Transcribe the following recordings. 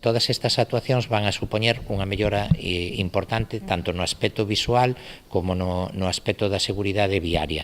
Todas estas actuacións van a supoñer unha mellora importante tanto no aspecto visual como no aspecto da seguridade viaria.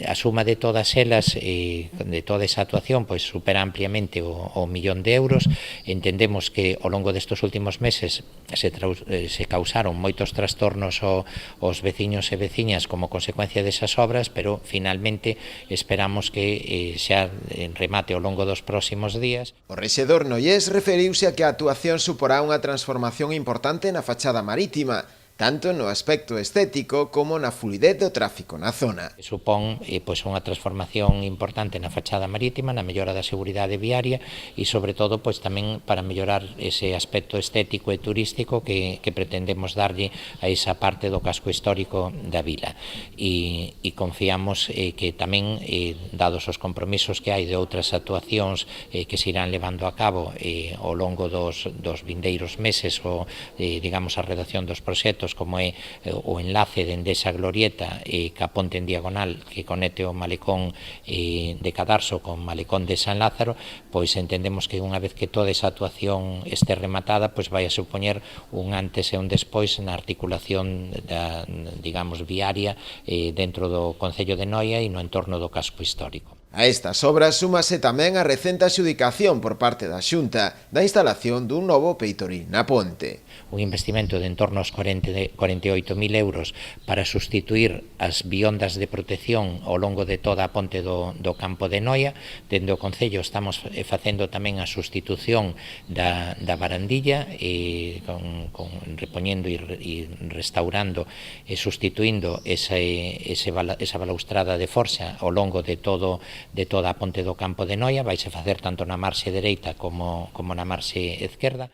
A suma de todas elas, de toda esa actuación, pois supera ampliamente o 1.000.000 de euros. Entendemos que ao longo destes últimos meses se causaron moitos trastornos aos veciños e veciñas como consecuencia desas obras, pero finalmente esperamos que xa remate ao longo dos próximos días. O rexedor Noyés referiuse a que a actuación suporá unha transformación importante na fachada marítima, tanto no aspecto estético como na fluidez do tráfico na zona. Supón unha transformación importante na fachada marítima, na mellora da seguridade viaria e, sobre todo, tamén para mellorar ese aspecto estético e turístico que pretendemos darlle a esa parte do casco histórico da vila. E confiamos que tamén, dados os compromisos que hai de outras actuacións que se irán levando a cabo ao longo dos vindeiros meses, digamos, a redacción dos proxectos, como é o enlace dende esa glorieta ca ponte en diagonal que conecte o malecón de Cadarso con o malecón de San Lázaro, pois entendemos que unha vez que toda esa actuación este rematada, pois vai a supoñer un antes e un despois na articulación da, digamos, viaria dentro do Concello de Noia e no entorno do casco histórico. A estas obras súmase tamén a recente adxudicación por parte da Xunta da instalación dun novo peitorín na ponte. Un investimento de en torno aos 48.000 euros para sustituir as biondas de protección ao longo de toda a ponte do campo de Noia. Dende o Concello estamos facendo tamén a sustitución da barandilla, repoñendo e restaurando e sustituindo esa balaustrada de forxa ao longo de toda a ponte do campo de Noia. Vaise facer tanto na marxe dereita como na marxe esquerda.